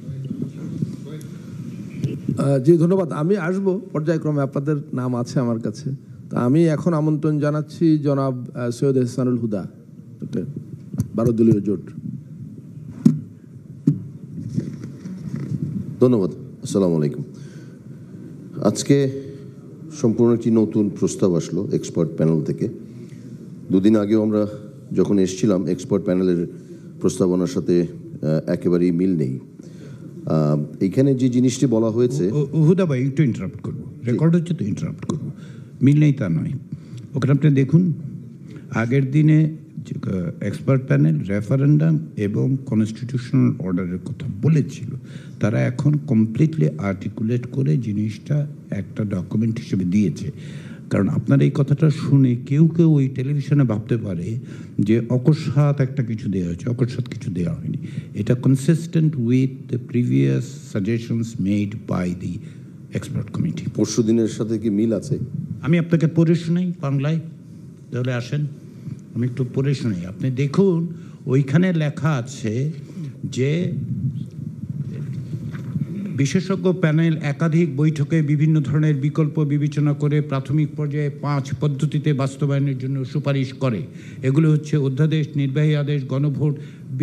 জি ধন্যবাদ। আমি আসব পর্যায়ক্রমে, আপনাদের নাম আছে আমার কাছে। তা আমি এখন আমন্ত্রণ জানাচ্ছি জনাব সৈয়দ এহসানুল হুদা, 12 দলীয় জোট। ধন্যবাদ। আসসালামু আলাইকুম। আজকে সম্পূর্ণ একটি নতুন প্রস্তাব আসলো এক্সপার্ট প্যানেল থেকে। দুদিন আগেও আমরা যখন এসেছিলাম, এক্সপার্ট প্যানেলের প্রস্তাবনার সাথে একেবারেই মিল নেই। এইখানে যে জিনিসটি বলা হয়েছে, হুদা ভাই একটু ইন্টারাপ্ট করবো, রেকর্ড হচ্ছে তো ইন্টারাপ্ট করবো। মিল নেই তা নয়, ওখানে আপনি দেখুন আগের দিনে এক্সপার্ট প্যানেল রেফারেন্ডাম এবং কনস্টিটিউশনাল অর্ডারের কথা বলেছিল, তারা এখন কমপ্লিটলি আর্টিকুলেট করে জিনিসটা একটা ডকুমেন্ট হিসেবে দিয়েছে। কারণ আপনার এই কথাটা শুনে কেউ কেউ ওই টেলিভিশনে ভাবতে পারে যে অকস্মাৎ একটা কিছু দেওয়া হয়েছে, অকস্মাৎ কিছু দেওয়া হয়নি। এটা consistent with the previous suggestions made by the expert committee. পরশু দিনের সাথে কি মিল আছে? আমি আপনাকে পড়ে শোনাই বাংলায়, তাহলে আসেন আমি একটু পড়ে শোনাই। আপনি দেখুন ওইখানে লেখা আছে যে বিশেষজ্ঞ প্যানেল একাধিক বৈঠকে বিভিন্ন ধরনের বিকল্প বিবেচনা করে প্রাথমিক পর্যায়ে 5 পদ্ধতিতে বাস্তবায়নের জন্য সুপারিশ করে। এগুলো হচ্ছে অধ্যাদেশ, নির্বাহী আদেশ, গণভোট,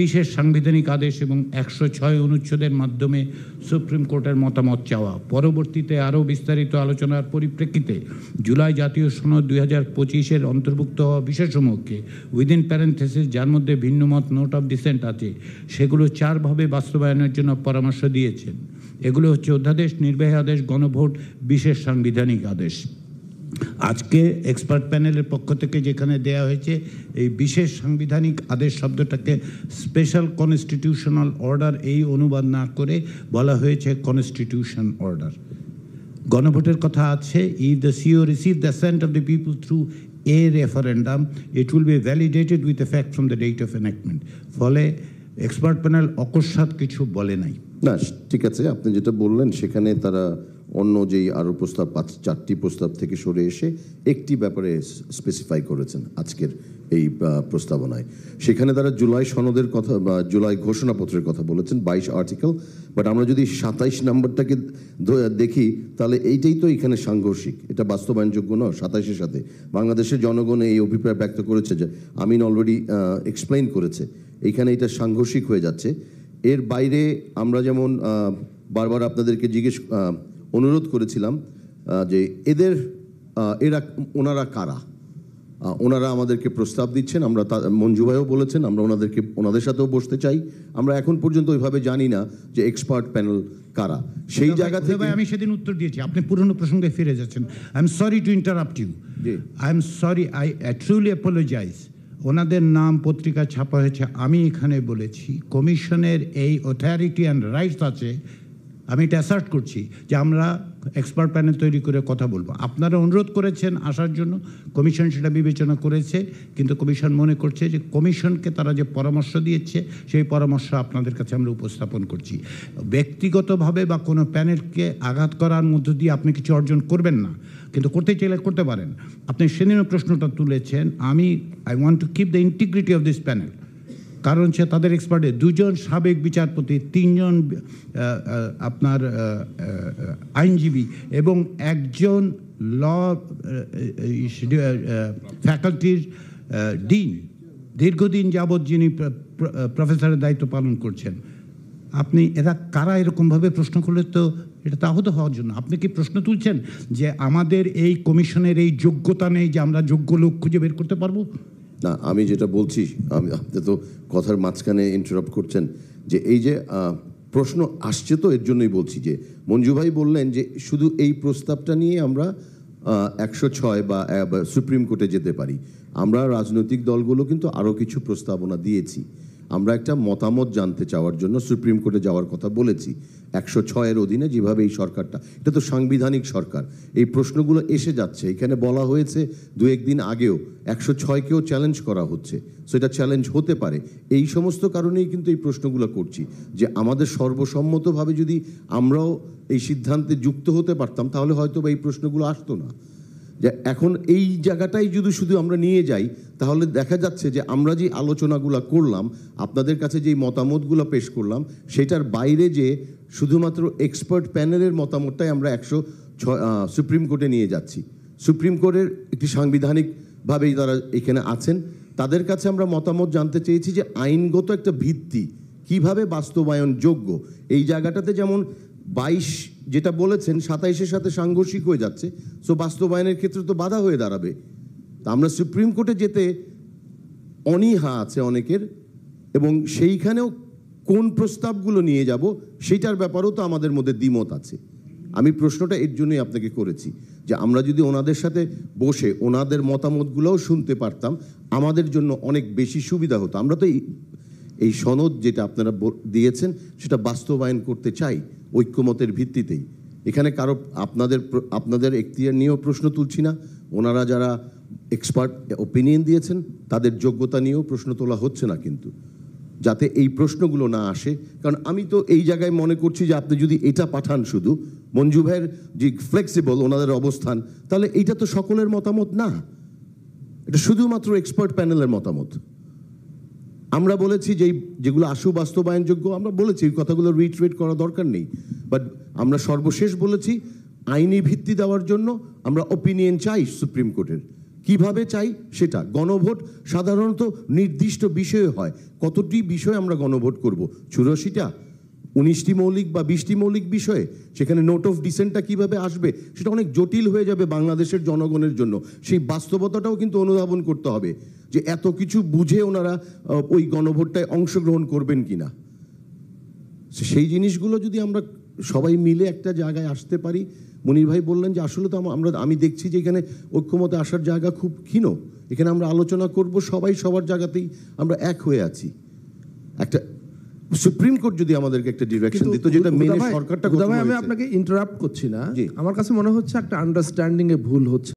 বিশেষ সাংবিধানিক আদেশ এবং 106 অনুচ্ছেদের মাধ্যমে সুপ্রিম কোর্টের মতামত চাওয়া। পরবর্তীতে আরও বিস্তারিত আলোচনার পরিপ্রেক্ষিতে জুলাই জাতীয় সনদ 2025-এর অন্তর্ভুক্ত হওয়া বিষয়সমূহকে উইদিন প্যারেন্থেসিস, যার মধ্যে ভিন্নমত নোট অফ ডিসেন্ট আছে, সেগুলো 4 ভাবে বাস্তবায়নের জন্য পরামর্শ দিয়েছেন। এগুলো হচ্ছে অধ্যাদেশ, নির্বাহী আদেশ, গণভোট, বিশেষ সাংবিধানিক আদেশ। আজকে এক্সপার্ট প্যানেলের পক্ষ থেকে যেখানে দেয়া হয়েছে, এই বিশেষ সাংবিধানিক আদেশ শব্দটাকে স্পেশাল কনস্টিটিউশনাল অর্ডার এই অনুবাদ না করে বলা হয়েছে কনস্টিটিউশন অর্ডার। গণভোটের কথা আছে, if the CO receive the assent of the people through a referendum it will be validated with effect from the date of enactment. ফলে এক্সপার্ট প্যানেল অকস্মাৎ কিছু বলে নাই। না ঠিক আছে, আপনি যেটা বললেন সেখানে তারা অন্য যেই আরও প্রস্তাব 4টি প্রস্তাব থেকে সরে এসে একটি ব্যাপারে স্পেসিফাই করেছেন আজকের এই প্রস্তাবনায়। সেখানে তারা জুলাই সনদের কথা বা জুলাই ঘোষণাপত্রের কথা বলেছেন, 22 আর্টিকেল। বাট আমরা যদি 27 নম্বরটাকে দেখি তাহলে এইটাই তো এখানে সাংঘর্ষিক, এটা বাস্তবায়নযোগ্য নয় 27-এর সাথে। বাংলাদেশের জনগণ এই অভিপ্রায় ব্যক্ত করেছে, যে আমিন অলরেডি এক্সপ্লেইন করেছে, এইখানে এটা সাংঘর্ষিক হয়ে যাচ্ছে। এর বাইরে আমরা যেমন বারবার আপনাদেরকে অনুরোধ করেছিলাম যে ওনারা কারা, ওনারা আমাদেরকে প্রস্তাব দিচ্ছেন, আমরা মঞ্জু ভাইও বলেছেন আমরা ওনাদের সাথেও বসতে চাই। আমরা এখন পর্যন্ত ওইভাবে জানি না যে এক্সপার্ট প্যানেল কারা। সেই জায়গা থেকে আমি সেদিন উত্তর দিয়েছি, আপনি পুরনো প্রসঙ্গে ফিরে যাচ্ছেন। I am sorry to interrupt you, I am sorry, I truly apologise. ওনাদের নাম পত্রিকা ছাপা হয়েছে, আমি এখানে বলেছি কমিশনের এই অথরিটি অ্যান্ড রাইটস আছে আমি এটা অ্যাসার্ট করছি যে আমরা এক্সপার্ট প্যানেল তৈরি করে কথা বলবো। আপনারা অনুরোধ করেছেন আসার জন্য, কমিশন সেটা বিবেচনা করেছে, কিন্তু কমিশন মনে করছে যে কমিশনকে তারা যে পরামর্শ দিয়েছে সেই পরামর্শ আপনাদের কাছে আমরা উপস্থাপন করছি। ব্যক্তিগতভাবে বা কোনো প্যানেলকে আঘাত করার মধ্য দিয়ে আপনি কিছু অর্জন করবেন না, কিন্তু করতে চাইলে করতে পারেন। আপনি সেদিনও প্রশ্নটা তুলেছেন, I want to keep the integrity of this panel, কারণ হচ্ছে তাদের এক্সপার্টে 2 জন সাবেক বিচারপতি, 3 জন আপনার আইনজীবী এবং 1 জন ল ফ্যাকাল্টির ডিন, দীর্ঘদিন যাবৎ যিনি প্রফেসরের দায়িত্ব পালন করছেন। আপনি এরা কারা এরকমভাবে প্রশ্ন করলে তো এটা আহত হওয়ার জন্য। আপনি কি প্রশ্ন তুলছেন যে আমাদের এই কমিশনের এই যোগ্যতা নেই যে আমরা যোগ্য লোক খুঁজে বের করতে পারবো? না, আমি যেটা বলছি, আপনি তো কথার মাঝখানে ইন্টারাপ্ট করছেন, যে এই যে প্রশ্ন আসছে তো এর জন্যই বলছি যে মঞ্জু ভাই বললেন যে শুধু এই প্রস্তাবটা নিয়ে আমরা 106 বা সুপ্রিম কোর্টে যেতে পারি। আমরা রাজনৈতিক দলগুলো কিন্তু আরও কিছু প্রস্তাবনা দিয়েছি। আমরা একটা মতামত জানতে চাওয়ার জন্য সুপ্রিম কোর্টে যাওয়ার কথা বলেছি 106-এর অধীনে, যেভাবে এই সরকারটা, এটা তো সাংবিধানিক সরকার, এই প্রশ্নগুলো এসে যাচ্ছে। এখানে বলা হয়েছে 2-1 দিন আগেও 106-কেও চ্যালেঞ্জ করা হচ্ছে, সো এটা চ্যালেঞ্জ হতে পারে। এই সমস্ত কারণেই কিন্তু এই প্রশ্নগুলো করছি, যে আমাদের সর্বসম্মতভাবে যদি আমরাও এই সিদ্ধান্তে যুক্ত হতে পারতাম তাহলে হয়তো বা এই প্রশ্নগুলো আসতো না। যে এখন এই জায়গাটাই যদি শুধু আমরা নিয়ে যাই তাহলে দেখা যাচ্ছে যে আমরা যে আলোচনাগুলো করলাম, আপনাদের কাছে যেই মতামতগুলো পেশ করলাম, সেটার বাইরে যে শুধুমাত্র এক্সপার্ট প্যানেলের মতামতটাই আমরা 106 সুপ্রিম কোর্টে নিয়ে যাচ্ছি। সুপ্রিম কোর্টের একটি সাংবিধানিকভাবেই তারা এখানে আছেন, তাদের কাছে আমরা মতামত জানতে চেয়েছি যে আইনগত একটা ভিত্তি কিভাবে বাস্তবায়নযোগ্য। এই জায়গাটাতে যেমন 22 যেটা বলেছেন 27-এর সাথে সাংঘর্ষিক হয়ে যাচ্ছে, সো বাস্তবায়নের ক্ষেত্রে তো বাধা হয়ে দাঁড়াবে। তা আমরা সুপ্রিম কোর্টে যেতে অনীহা আছে অনেকের, এবং সেইখানেও কোন প্রস্তাবগুলো নিয়ে যাব সেটার ব্যাপারেও তো আমাদের মধ্যে দ্বিমত আছে। আমি প্রশ্নটা এর জন্যই আপনাকে করেছি যে আমরা যদি ওনাদের সাথে বসে ওনাদের মতামতগুলোও শুনতে পারতাম, আমাদের জন্য অনেক বেশি সুবিধা হতো। আমরা তো এই সনদ যেটা আপনারা দিয়েছেন সেটা বাস্তবায়ন করতে চাই ঐক্যমতের ভিত্তিতেই। এখানে কারো আপনাদের এখতিয়ার নিয়েও প্রশ্ন তুলছি না, ওনারা যারা এক্সপার্ট ওপিনিয়ন দিয়েছেন তাদের যোগ্যতা নিয়েও প্রশ্ন তোলা হচ্ছে না, কিন্তু যাতে এই প্রশ্নগুলো না আসে। কারণ আমি তো এই জায়গায় মনে করছি যে আপনি যদি এটা পাঠান শুধু মঞ্জু ভাইয়ের যে ফ্লেক্সিবল ওনাদের অবস্থান, তাহলে এইটা তো সকলের মতামত না, এটা শুধুমাত্র এক্সপার্ট প্যানেলের মতামত। আমরা বলেছি যেগুলো আশু বাস্তবায়নযোগ্য, আমরা বলেছি এই কথাগুলো রিট্রেট করা দরকার নেই, বাট আমরা সর্বশেষ বলেছি আইনি ভিত্তি দেওয়ার জন্য আমরা ওপিনিয়ন চাই সুপ্রিম কোর্টের। কিভাবে চাই সেটা গণভোট সাধারণত নির্দিষ্ট বিষয়ে হয়। কতটি বিষয়ে আমরা গণভোট করব? 84টা, 19টি মৌলিক বা 20টি মৌলিক বিষয়ে? সেখানে নোট অফ ডিসেন্টটা কিভাবে আসবে সেটা অনেক জটিল হয়ে যাবে বাংলাদেশের জনগণের জন্য। সেই বাস্তবতাটাও কিন্তু অনুধাবন করতে হবে যে এত কিছু বুঝে ওনারা ওই গণভোটটায় অংশগ্রহণ করবেন কিনা। সেই জিনিসগুলো যদি আমরা সবাই মিলে একটা জায়গায় আসতে পারি। মনির ভাই বললেন যে আসলে তো আমি দেখছি যে এখানে ঐক্যমতে আসার জায়গা খুব ক্ষীণ, এখানে আমরা আলোচনা করব, সবাই সবার জায়গাতেই আমরা এক হয়ে আছি। একটা সুপ্রিম কোর্ট যদি আমাদেরকে একটা ডিরেকশন দিত যেটা মেনে সরকারটা। আমি আপনাকে ইন্টারাপ্ট করছি না, আমার কাছে মনে হচ্ছে একটা আন্ডারস্ট্যান্ডিং এ ভুল হচ্ছে।